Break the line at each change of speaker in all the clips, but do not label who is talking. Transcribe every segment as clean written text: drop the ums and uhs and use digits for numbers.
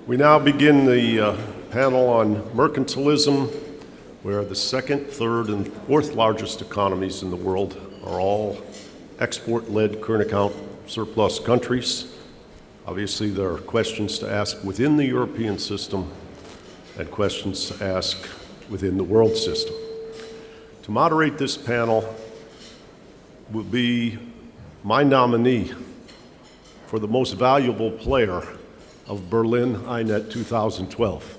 We now begin the panel on mercantilism, where the second, third, and fourth largest economies in the world are all export-led current account surplus countries. Obviously, there are questions to ask within the European system and questions to ask within the world system. To moderate this panel will be my nominee for the most valuable player of Berlin INET 2012.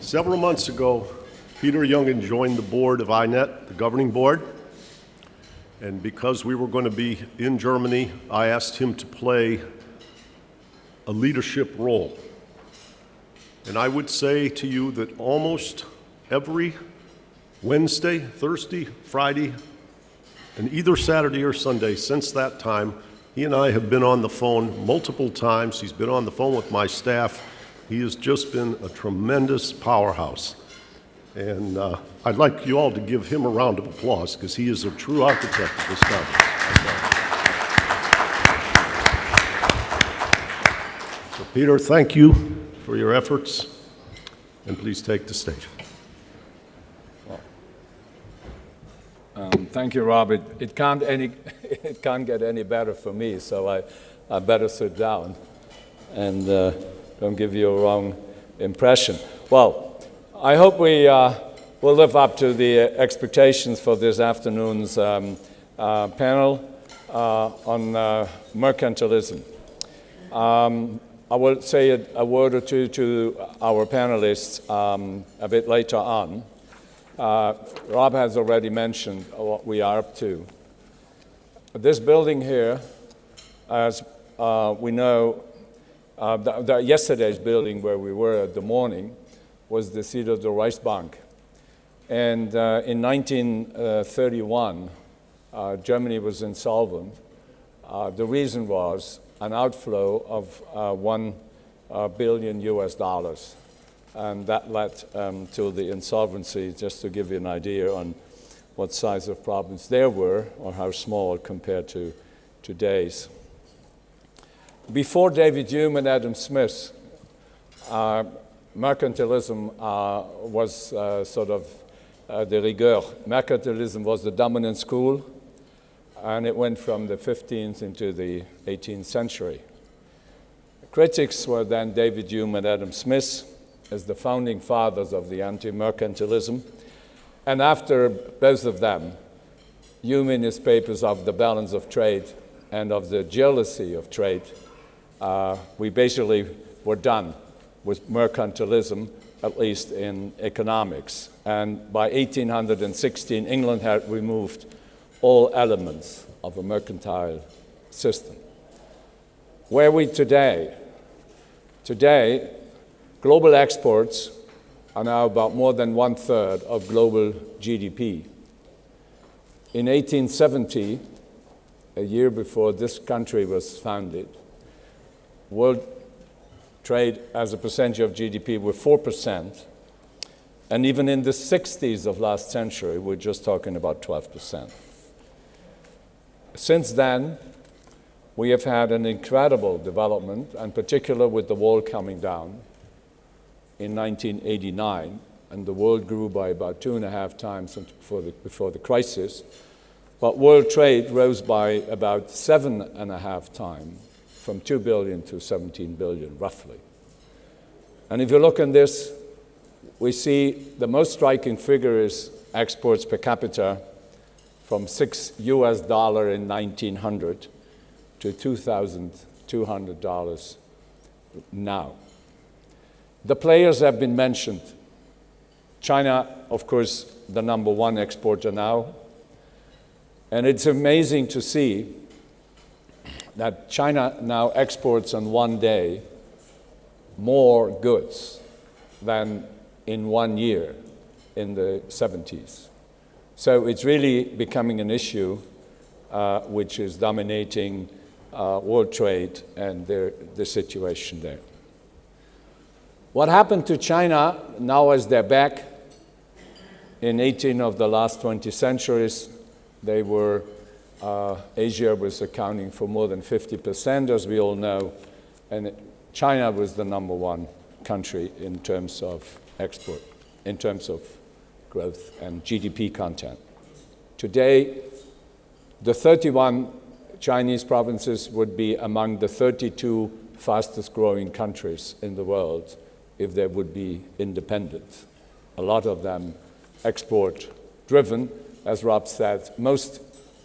Several months ago, Peter Jungen joined the board of INET, the governing board, and because we were going to be in Germany, I asked him to play a leadership role. And I would say to you that almost every Wednesday, Thursday, Friday, and either Saturday or Sunday since that time, he and I have been on the phone multiple times. He's been on the phone with my staff. He has just been a tremendous powerhouse. And I'd like you all to give him a round of applause because he is a true architect of this conference. So Peter, thank you for your efforts, and please take the stage.
Thank you, Robert. It can't get any better for me, so I better sit down and don't give you a wrong impression. Well, I hope we will live up to the expectations for this afternoon's panel on mercantilism. I will say a word or two to our panelists a bit later on. Rob has already mentioned what we are up to. This building here, as we know, yesterday's building where we were at the morning was the seat of the Reichsbank. And in 1931, Germany was insolvent. The reason was an outflow of $1 billion US. And that led to the insolvency, just to give you an idea on what size of problems there were or how small compared to today's. Before David Hume and Adam Smith, mercantilism was sort of de rigueur. Mercantilism was the dominant school, and it went from the 15th into the 18th century. Critics were then David Hume and Adam Smith as the founding fathers of the anti-mercantilism. And after both of them, Hume in his papers of the balance of trade and of the jealousy of trade, we basically were done with mercantilism, at least in economics. And by 1816, England had removed all elements of a mercantile system. Where are we today? Today, global exports are now about more than 1/3 of global GDP. In 1870, a year before this country was founded, world trade as a percentage of GDP were 4%, and even in the 60s of last century, we're just talking about 12%. Since then, we have had an incredible development, and particularly with the wall coming down in 1989, and the world grew by about 2.5 times before the crisis, but world trade rose by about 7.5 times, from 2 billion to 17 billion, roughly. And if you look at this, we see the most striking figure is exports per capita from $6 US in 1900 to $2,200 now. The players have been mentioned. China, of course, the #1 exporter now. And it's amazing to see that China now exports on one day more goods than in 1 year in the 70s. So it's really becoming an issue which is dominating world trade and the situation there. What happened to China now as they're back? In 18 of the last 20 centuries, they were, Asia was accounting for more than 50%, as we all know, and China was the number one country in terms of export, in terms of growth and GDP content. Today, the 31 Chinese provinces would be among the 32 fastest growing countries in the world if they would be independent. A lot of them export driven. As Rob said, most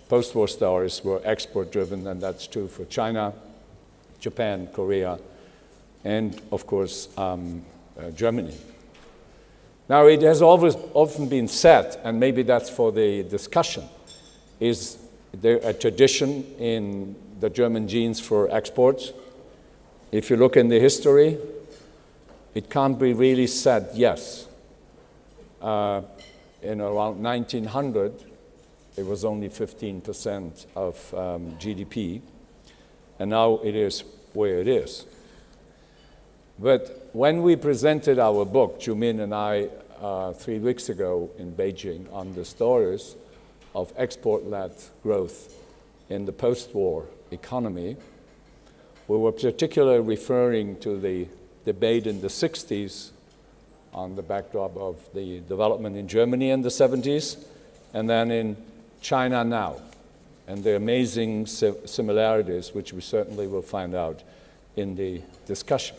post-war stories were export driven, and that's true for China, Japan, Korea, and of course Germany. Now, it has always often been said, and maybe that's for the discussion, is there a tradition in the German genes for exports? If you look in the history, it can't be really said yes. In around 1900, it was only 15% of GDP, and now it is where it is. But when we presented our book, Jumin and I, 3 weeks ago in Beijing, on the stories of export-led growth in the post-war economy, we were particularly referring to the debate in the 60s on the backdrop of the development in Germany in the 70s, and then in China now, and the amazing similarities, which we certainly will find out in the discussion.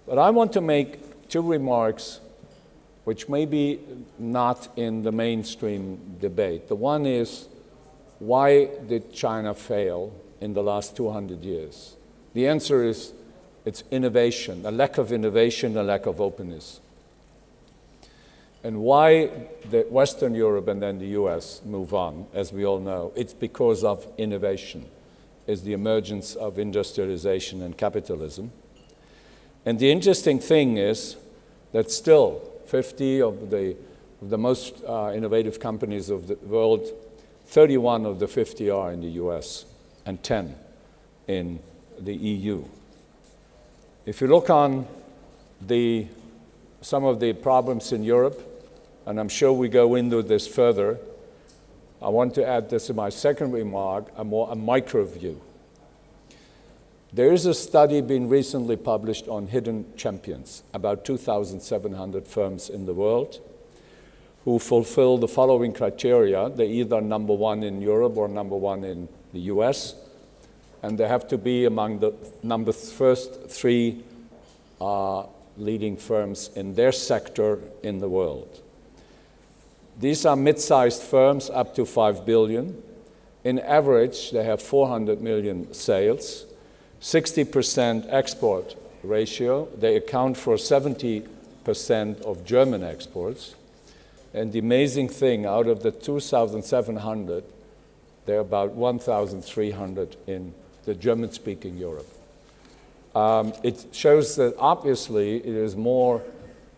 But I want to make two remarks which may be not in the mainstream debate. The one is, why did China fail in the last 200 years? The answer is, it's innovation, a lack of innovation, a lack of openness. And why did Western Europe and then the US move on, as we all know? It's because of innovation, is the emergence of industrialization and capitalism. And the interesting thing is that still 50 of the most innovative companies of the world, 31 of the 50 are in the US and 10 in the EU. If you look on some of the problems in Europe, and I'm sure we go into this further, I want to add this in my second remark, a micro view. There is a study being recently published on hidden champions, about 2,700 firms in the world who fulfill the following criteria. They're either number one in Europe or number one in the US, and they have to be among the first three leading firms in their sector in the world. These are mid-sized firms up to 5 billion. In average, they have 400 million sales, 60% export ratio. They account for 70% of German exports. And the amazing thing, out of the 2,700, there are about 1,300 in the German-speaking Europe. It shows that obviously it is more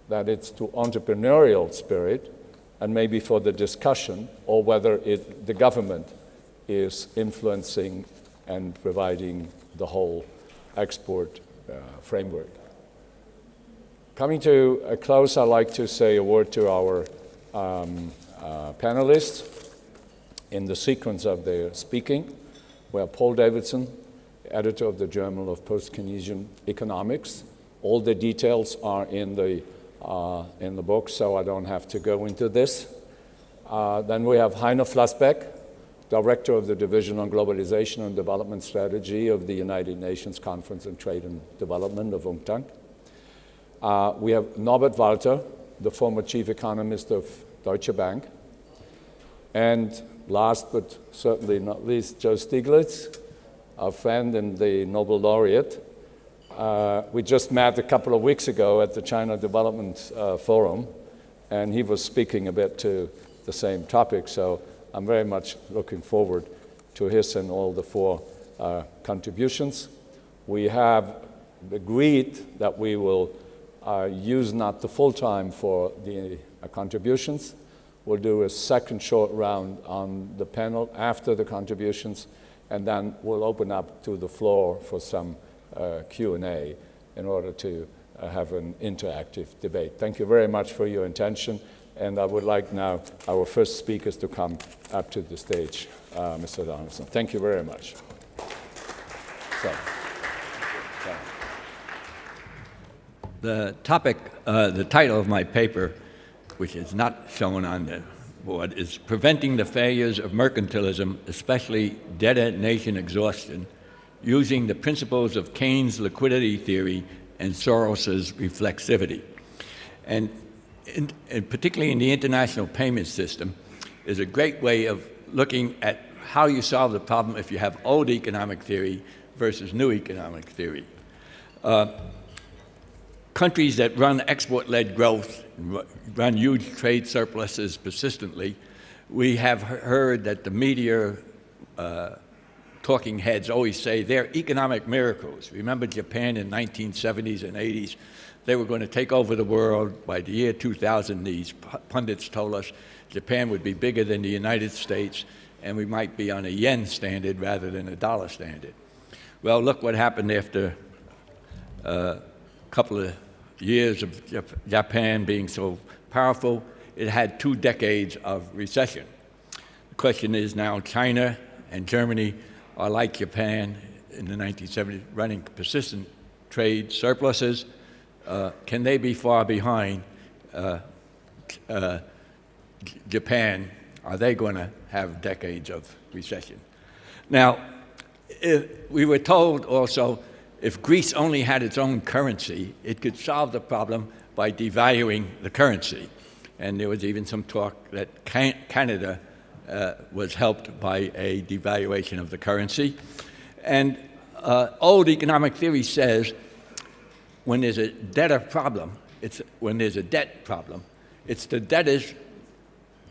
that it's to entrepreneurial spirit, and maybe for the discussion, or whether the government is influencing and providing the whole export framework. Coming to a close, I'd like to say a word to our panelists in the sequence of their speaking. We have Paul Davidson, editor of the Journal of Post-Keynesian Economics. All the details are in the book, so I don't have to go into this. Then we have Heiner Flassbeck, Director of the Division on Globalization and Development Strategy of the United Nations Conference on Trade and Development of UNCTAD. We have Norbert Walter, the former chief economist of Deutsche Bank. And last but certainly not least, Joe Stiglitz, our friend and the Nobel laureate. We just met a couple of weeks ago at the China Development Forum, and he was speaking a bit to the same topic, so I'm very much looking forward to his and all the four contributions. We have agreed that we will use not the full time for the contributions. We'll do a second short round on the panel after the contributions, and then we'll open up to the floor for some Q&A in order to have an interactive debate. Thank you very much for your attention, and I would like now our first speakers to come up to the stage, Mr. Donaldson. Thank you very much. So.
The topic, the title of my paper, which is not shown on the board, is Preventing the Failures of Mercantilism, Especially Debtor Nation Exhaustion, Using the Principles of Keynes' Liquidity Theory and Soros's Reflexivity. And particularly in the international payment system, is a great way of looking at how you solve the problem if you have old economic theory versus new economic theory. Countries that run export-led growth, run huge trade surpluses persistently, we have heard that the media talking heads always say they're economic miracles. Remember Japan in 1970s and 80s? They were going to take over the world. By the year 2000, these pundits told us Japan would be bigger than the United States, and we might be on a yen standard rather than a dollar standard. Well, look what happened after a couple of years of Japan being so powerful. It had 2 decades of recession. The question is now China and Germany are like Japan in the 1970s, running persistent trade surpluses. Can they be far behind Japan? Are they going to have decades of recession? Now, we were told also if Greece only had its own currency, it could solve the problem by devaluing the currency. And there was even some talk that Canada was helped by a devaluation of the currency. And old economic theory says when there's a debtor problem, when there's a debt problem, it's the debtors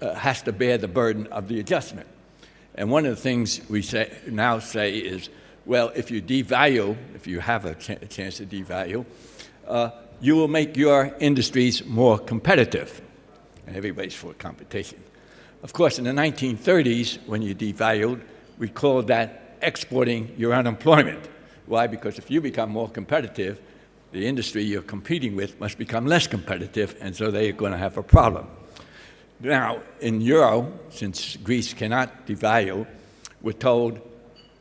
has to bear the burden of the adjustment. And one of the things we now say is, well, if you devalue, if you have a chance to devalue, you will make your industries more competitive. And everybody's for competition. Of course, in the 1930s, when you devalued, we called that exporting your unemployment. Why? Because if you become more competitive, the industry you're competing with must become less competitive, and so they're going to have a problem. Now, in Euro, since Greece cannot devalue, we're told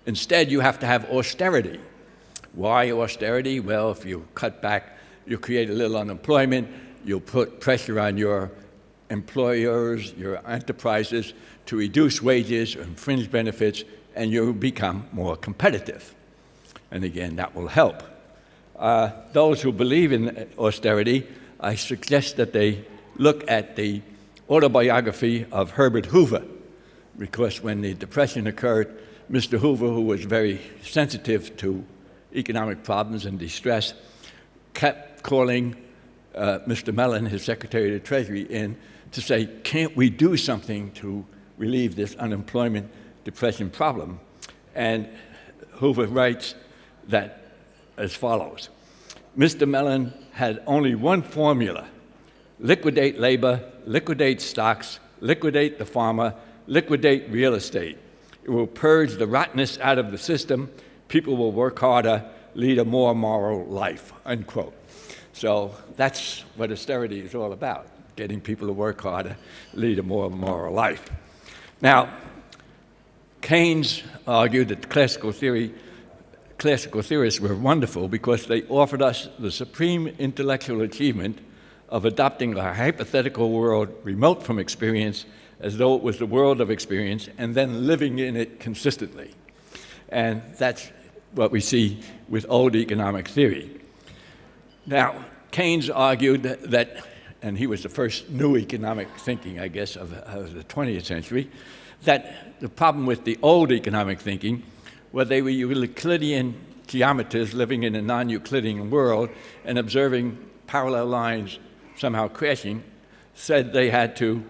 instead you have to have austerity. Why austerity? Well, if you cut back, you create a little unemployment, you'll put pressure on your employers, your enterprises to reduce wages and fringe benefits, and you'll become more competitive. And again, that will help. Those who believe in austerity, I suggest that they look at the autobiography of Herbert Hoover, because when the Depression occurred, Mr. Hoover, who was very sensitive to economic problems and distress, kept calling Mr. Mellon, his Secretary of the Treasury, in to say, can't we do something to relieve this unemployment depression problem? And Hoover writes that as follows: Mr. Mellon had only one formula: liquidate labor, liquidate stocks, liquidate the farmer, liquidate real estate. It will purge the rottenness out of the system. People will work harder, lead a more moral life, unquote. So that's what austerity is all about, getting people to work harder, lead a more moral life. Now, Keynes argued that classical theorists were wonderful because they offered us the supreme intellectual achievement of adopting a hypothetical world remote from experience as though it was the world of experience and then living in it consistently. And that's what we see with old economic theory. Now, Keynes argued that, and he was the first new economic thinking, I guess, of the 20th century, that the problem with the old economic thinking was they were Euclidean geometers living in a non-Euclidean world and observing parallel lines somehow crashing, said they had to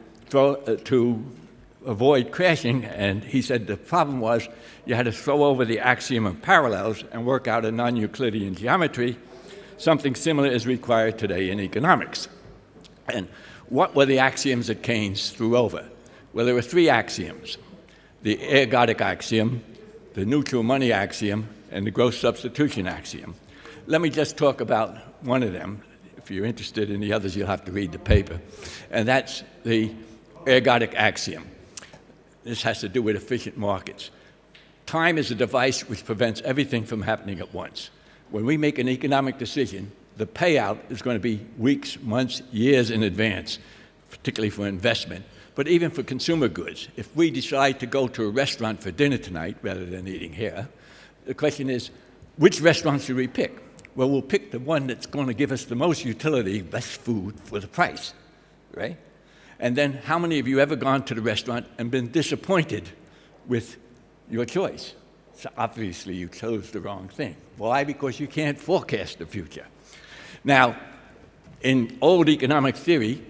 avoid crashing, and he said the problem was you had to throw over the axiom of parallels and work out a non-Euclidean geometry. Something similar is required today in economics. And what were the axioms that Keynes threw over? Well, there were 3 axioms: the Ergodic Axiom, the neutral money axiom, and the gross substitution axiom. Let me just talk about one of them. If you're interested in the others, you'll have to read the paper. And that's the Ergodic Axiom. This has to do with efficient markets. Time is a device which prevents everything from happening at once. When we make an economic decision, the payout is going to be weeks, months, years in advance, particularly for investment. But even for consumer goods, if we decide to go to a restaurant for dinner tonight rather than eating here, the question is, which restaurant should we pick? Well, we'll pick the one that's going to give us the most utility, best food for the price, right? And then how many of you ever gone to the restaurant and been disappointed with your choice? So obviously you chose the wrong thing. Why? Because you can't forecast the future. Now, in old economic theory,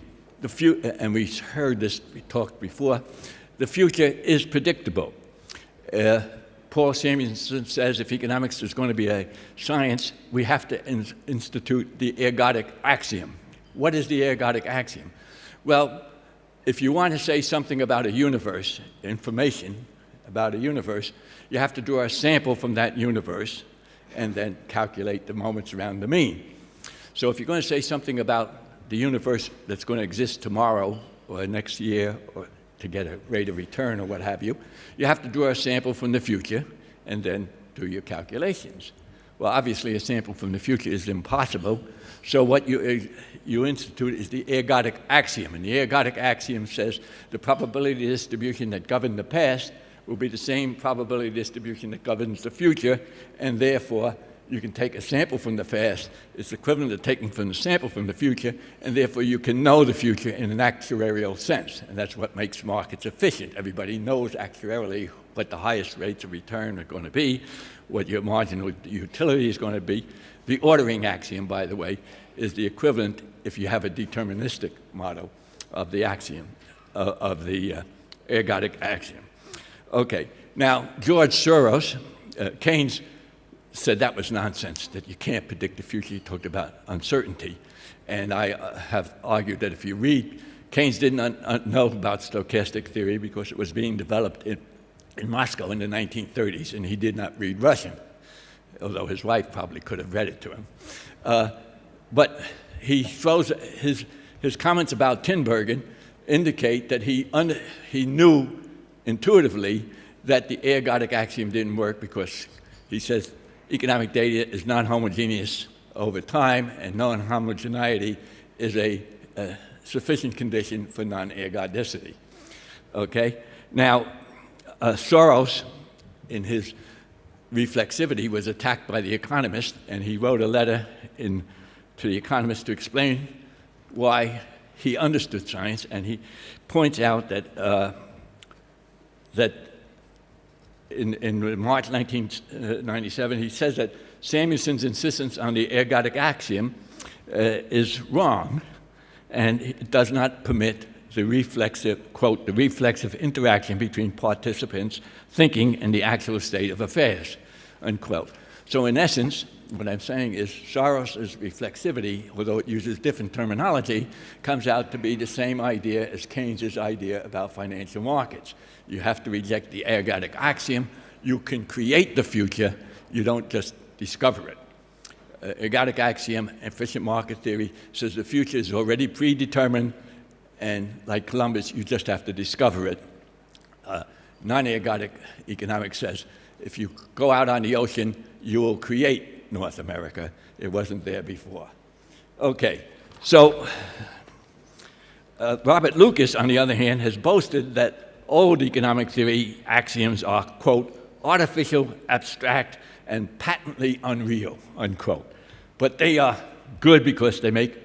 and we heard this, we talked before, the future is predictable. Paul Samuelson says if economics is going to be a science, we have to institute the Ergodic Axiom. What is the Ergodic Axiom? Well, if you want to say something about a universe, information about a universe, you have to draw a sample from that universe and then calculate the moments around the mean. So if you're going to say something about the universe that's going to exist tomorrow or next year or to get a rate of return or what have you, you have to draw a sample from the future and then do your calculations. Well, obviously a sample from the future is impossible, so what you institute is the Ergodic Axiom. And the Ergodic Axiom says the probability distribution that governed the past will be the same probability distribution that governs the future, and therefore you can take a sample from the past, it's equivalent to taking from the sample from the future, and therefore you can know the future in an actuarial sense, and that's what makes markets efficient. Everybody knows actuarially what the highest rates of return are going to be, what your marginal utility is going to be. The ordering axiom, by the way, is the equivalent, if you have a deterministic model, of the axiom, of the Ergodic Axiom. Okay, now George Soros, Keynes said that was nonsense, that you can't predict the future. He talked about uncertainty. And I have argued that if you read, Keynes didn't know about stochastic theory because it was being developed in Moscow in the 1930s, and he did not read Russian, although his wife probably could have read it to him. But he throws his comments about Tinbergen indicate that he knew intuitively that the Ergodic Axiom didn't work because he says economic data is non-homogeneous over time, and non-homogeneity is a sufficient condition for non-ergodicity. Okay? Now, Soros, in his reflexivity, was attacked by The Economist, and he wrote a letter to The Economist to explain why he understood science, and he points out that in March 1997, he says that Samuelson's insistence on the Ergodic Axiom is wrong, and it does not permit the reflexive, quote, the reflexive interaction between participants thinking and the actual state of affairs, unquote. So in essence, what I'm saying is Soros's reflexivity, although it uses different terminology, comes out to be the same idea as Keynes's idea about financial markets. You have to reject the Ergodic Axiom. You can create the future. You don't just discover it. Ergodic Axiom, efficient market theory, says the future is already predetermined, and like Columbus, you just have to discover it. Non-ergodic economics says if you go out on the ocean, you will create North America. It wasn't there before. Okay, so Robert Lucas, on the other hand, has boasted that old economic theory axioms are, quote, artificial, abstract, and patently unreal, unquote. But they are good because they make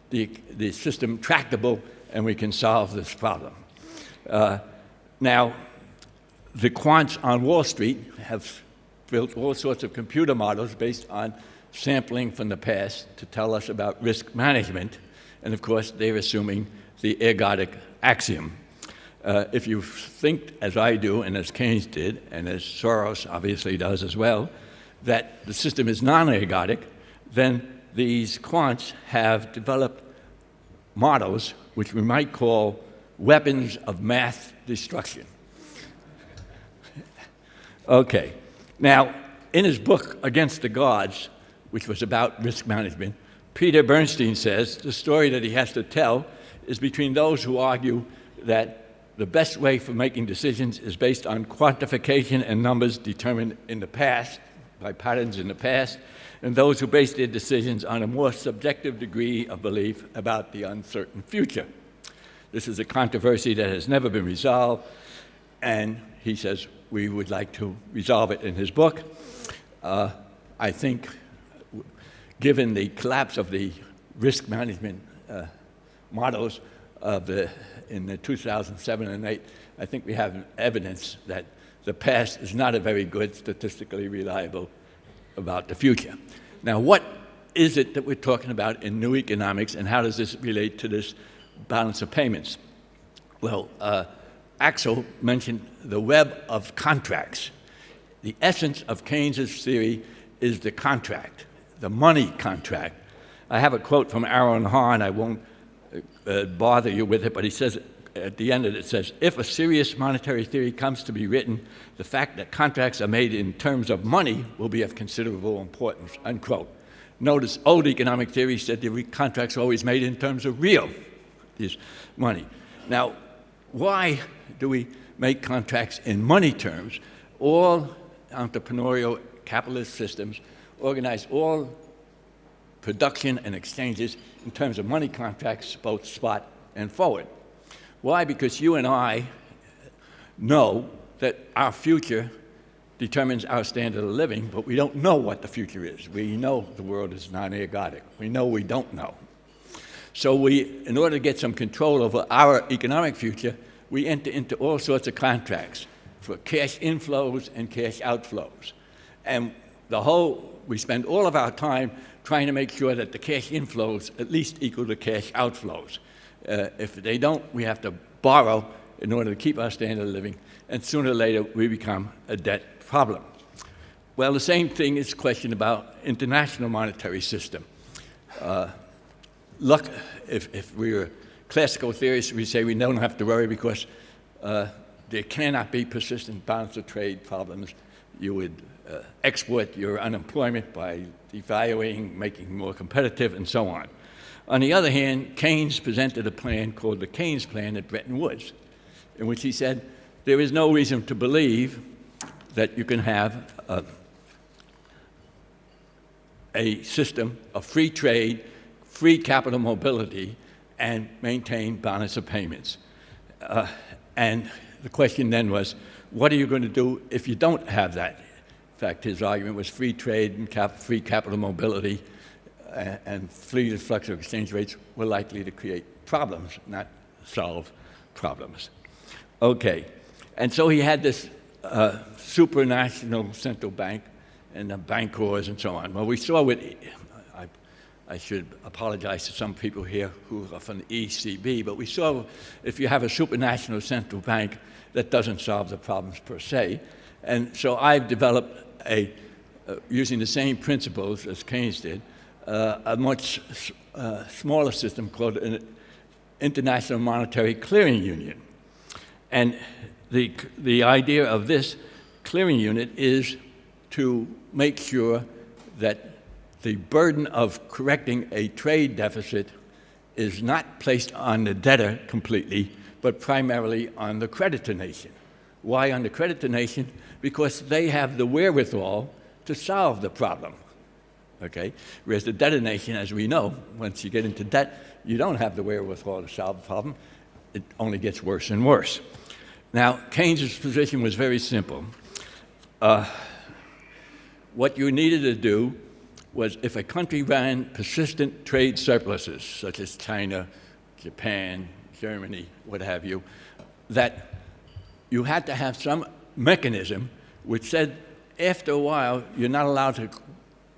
the system tractable, and we can solve this problem. Now, the quants on Wall Street have built all sorts of computer models based on sampling from the past to tell us about risk management, and of course, they're assuming the Ergodic Axiom. If you think, as I do, and as Keynes did, and as Soros obviously does as well, that the system is non-ergodic, then these quants have developed models which we might call weapons of math destruction. Okay. Now, in his book, Against the Gods, which was about risk management, Peter Bernstein says the story that he has to tell is between those who argue that the best way for making decisions is based on quantification and numbers determined in the past, by patterns in the past, and those who base their decisions on a more subjective degree of belief about the uncertain future. This is a controversy that has never been resolved, and he says we would like to resolve it in his book. I think, given the collapse of the risk management models in the 2007 and 8, I think we have evidence that the past is not a very good, statistically reliable about the future. Now, what is it that we're talking about in new economics, and how does this relate to this balance of payments? Well, Axel mentioned the web of contracts. The essence of Keynes's theory is the contract, the money contract. I have a quote from Aaron Hahn. I won't bother you with it, but he says, at the end of it, says, if a serious monetary theory comes to be written, the fact that contracts are made in terms of money will be of considerable importance, unquote. Notice old economic theory said the contracts are always made in terms of real money. Now, why do we make contracts in money terms? All entrepreneurial capitalist systems organize all production and exchanges in terms of money contracts, both spot and forward. Why? Because you and I know that our future determines our standard of living, but we don't know what the future is. We know the world is non-ergodic. We know we don't know. So in order to get some control over our economic future, we enter into all sorts of contracts for cash inflows and cash outflows. And we spend all of our time trying to make sure that the cash inflows at least equal the cash outflows. If they don't, we have to borrow in order to keep our standard of living, and sooner or later we become a debt problem. Well, the same thing is questioned about international monetary system. Look, if we were classical theorists, we say we don't have to worry because there cannot be persistent balance of trade problems. You would export your unemployment by devaluing, making more competitive, and so on. On the other hand, Keynes presented a plan called the Keynes plan at Bretton Woods, in which he said there is no reason to believe that you can have a system of free trade, free capital mobility, and maintain balance of payments. And the question then was, what are you going to do if you don't have that? In fact, his argument was free trade and free capital mobility and free flux of exchange rates were likely to create problems, not solve problems. Okay, and so he had this supranational central bank and the bankers and so on. Well, we saw with, I should apologize to some people here who are from the ECB, but we saw if you have a supranational central bank, that doesn't solve the problems per se. And so I've developed using the same principles as Keynes did, a much smaller system called an International Monetary Clearing Union. And the idea of this clearing unit is to make sure that the burden of correcting a trade deficit is not placed on the debtor completely, but primarily on the creditor nation. Why on the creditor nation? Because they have the wherewithal to solve the problem. Okay? Whereas the debtor nation, as we know, once you get into debt, you don't have the wherewithal to solve the problem. It only gets worse and worse. Now, Keynes's position was very simple. What you needed to do was if a country ran persistent trade surpluses, such as China, Japan, Germany, what have you, that you had to have some mechanism which said after a while you're not allowed to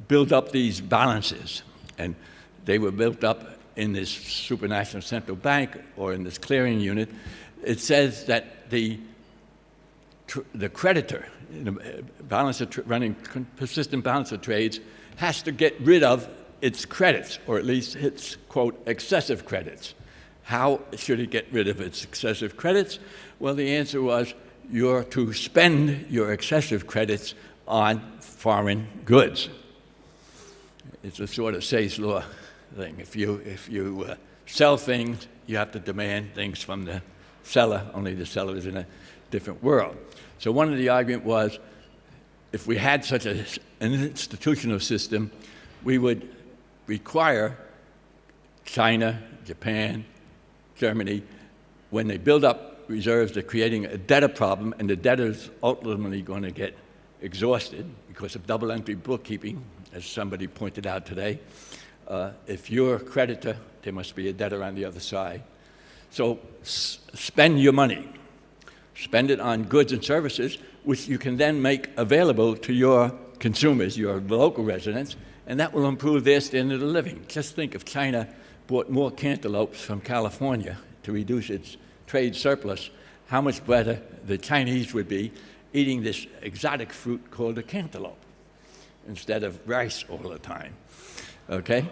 build up these balances. And they were built up in this supranational central bank or in this clearing unit. It says that the creditor, running persistent balance of trades, has to get rid of its credits, or at least its, quote, excessive credits. How should it get rid of its excessive credits? Well, the answer was you're to spend your excessive credits on foreign goods. It's a sort of Say's law thing. If you sell things, you have to demand things from the seller, only the seller is in a different world. So one of the arguments was if we had such an institutional system, we would require China, Japan, Germany, when they build up reserves, they're creating a debtor problem, and the debtor's ultimately going to get exhausted because of double-entry bookkeeping, as somebody pointed out today. If you're a creditor, there must be a debtor on the other side. So spend your money. Spend it on goods and services, which you can then make available to your consumers, your local residents, and that will improve their standard of living. Just think if China bought more cantaloupes from California to reduce its trade surplus, how much better the Chinese would be eating this exotic fruit called a cantaloupe instead of rice all the time, okay?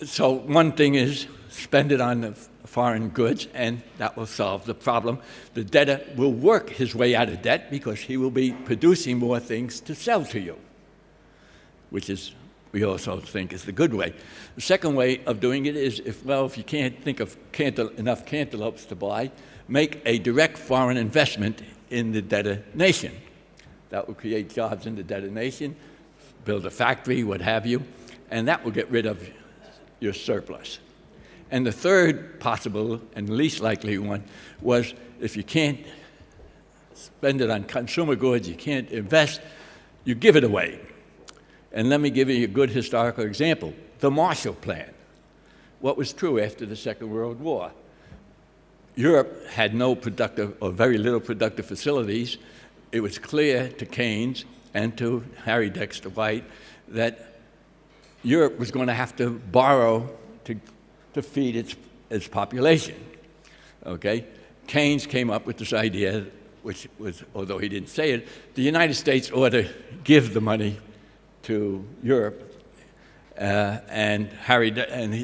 So one thing is spend it on the foreign goods, and that will solve the problem. The debtor will work his way out of debt because he will be producing more things to sell to you, which is, we also think, is the good way. The second way of doing it is, if you can't think of enough cantaloupes to buy, make a direct foreign investment in the debtor nation. That will create jobs in the debtor nation, build a factory, what have you, and that will get rid of your surplus. And the third possible and least likely one was if you can't spend it on consumer goods, you can't invest, you give it away. And let me give you a good historical example, the Marshall Plan. What was true after the Second World War? Europe had no productive or very little productive facilities. It was clear to Keynes and to Harry Dexter White that Europe was going to have to borrow to feed its population, okay? Keynes came up with this idea, which was, although he didn't say it, the United States ought to give the money to Europe, and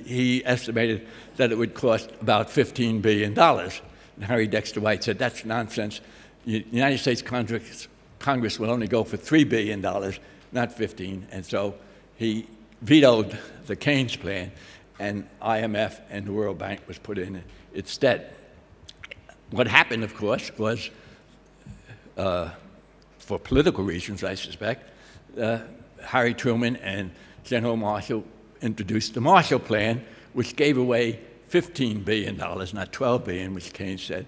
he estimated that it would cost about $15 billion. And Harry Dexter White said, that's nonsense. The United States Congress will only go for $3 billion, not 15, and so he vetoed the Keynes plan, and IMF and the World Bank was put in its stead. What happened, of course, was, for political reasons, I suspect, Harry Truman and General Marshall introduced the Marshall Plan, which gave away $15 billion, not $12 billion, which Keynes said,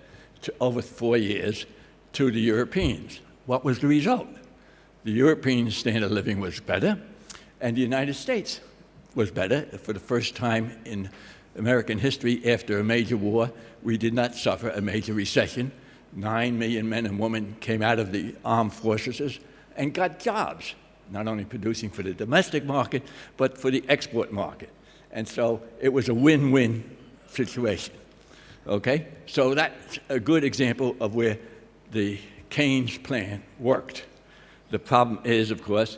over 4 years to the Europeans. What was the result? The European standard of living was better, and the United States was better. For the first time in American history after a major war, we did not suffer a major recession. 9 million men and women came out of the armed forces and got jobs, not only producing for the domestic market, but for the export market. And so it was a win-win situation, okay? So that's a good example of where the Keynes plan worked. The problem is, of course,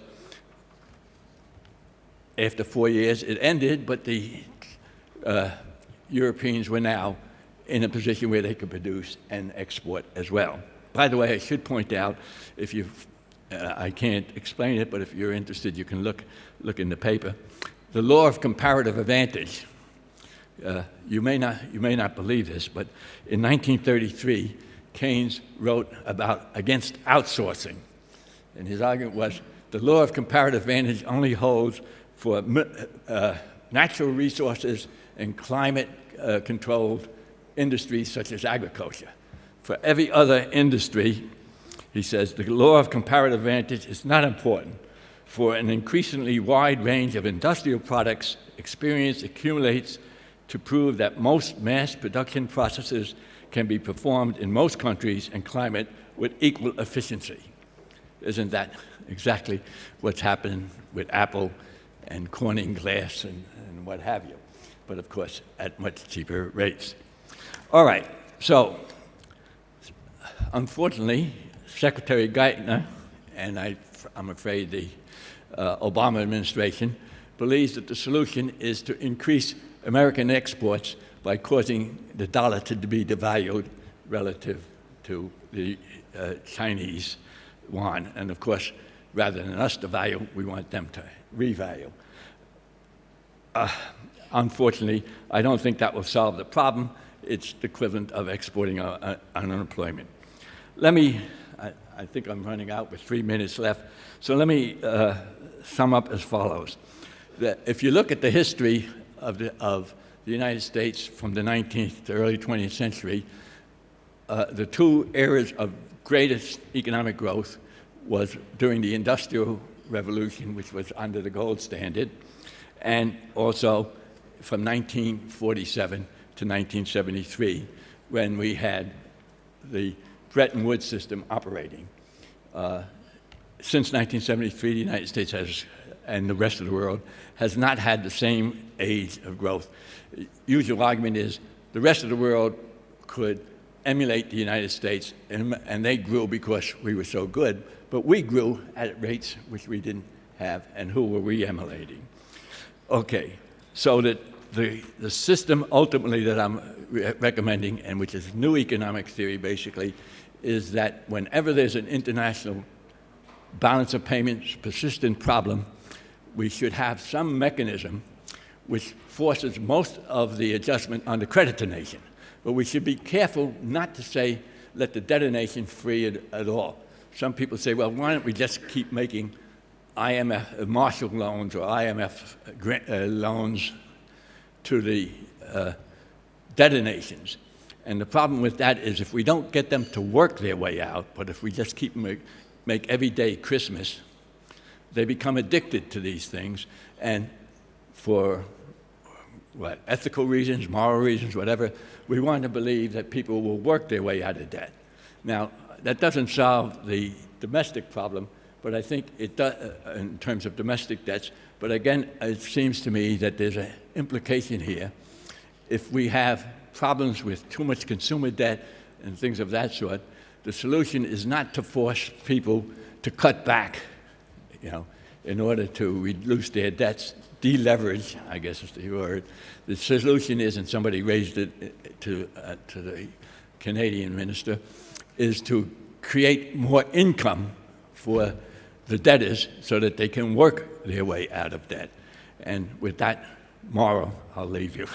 after 4 years it ended, but the Europeans were now in a position where they could produce and export as well. By the way, I should point out, if you've I can't explain it, but if you're interested, you can look in the paper. The Law of Comparative Advantage. You may not believe this, but in 1933, Keynes wrote against outsourcing, and his argument was the Law of Comparative Advantage only holds for natural resources and climate-controlled industries such as agriculture. For every other industry, he says, the law of comparative advantage is not important. For an increasingly wide range of industrial products, experience accumulates to prove that most mass production processes can be performed in most countries and climate with equal efficiency. Isn't that exactly what's happened with Apple and Corning glass and what have you? But of course, at much cheaper rates. All right, so unfortunately, Secretary Geithner, and I'm afraid the Obama administration, believes that the solution is to increase American exports by causing the dollar to be devalued relative to the Chinese yuan. And of course, rather than us devalue, we want them to revalue. Unfortunately, I don't think that will solve the problem. It's the equivalent of exporting unemployment. I I think I'm running out with 3 minutes left. So let me sum up as follows. That if you look at the history of the United States from the 19th to early 20th century, the two eras of greatest economic growth was during the Industrial Revolution, which was under the gold standard, and also from 1947 to 1973, when we had the Bretton Woods system operating. Since 1973, the United States has, and the rest of the world, has not had the same age of growth. Usual argument is the rest of the world could emulate the United States, and they grew because we were so good, but we grew at rates which we didn't have, and who were we emulating? Okay, so that the system ultimately that I'm recommending, and which is new economic theory basically, is that whenever there's an international balance of payments persistent problem, we should have some mechanism which forces most of the adjustment on the creditor nation. But we should be careful not to say, let the debtor nation free at all. Some people say, well, why don't we just keep making IMF Marshall loans or IMF loans to the debtor nations? And the problem with that is if we don't get them to work their way out, but if we just keep make every day Christmas, they become addicted to these things, and for ethical reasons, moral reasons, whatever, we want to believe that people will work their way out of debt. Now, that doesn't solve the domestic problem, but I think it does in terms of domestic debts. But again, it seems to me that there's an implication here. If we have problems with too much consumer debt and things of that sort, the solution is not to force people to cut back, in order to reduce their debts, deleverage, I guess is the word. The solution is, and somebody raised it to the Canadian minister, is to create more income for the debtors so that they can work their way out of debt. And with that moral, I'll leave you.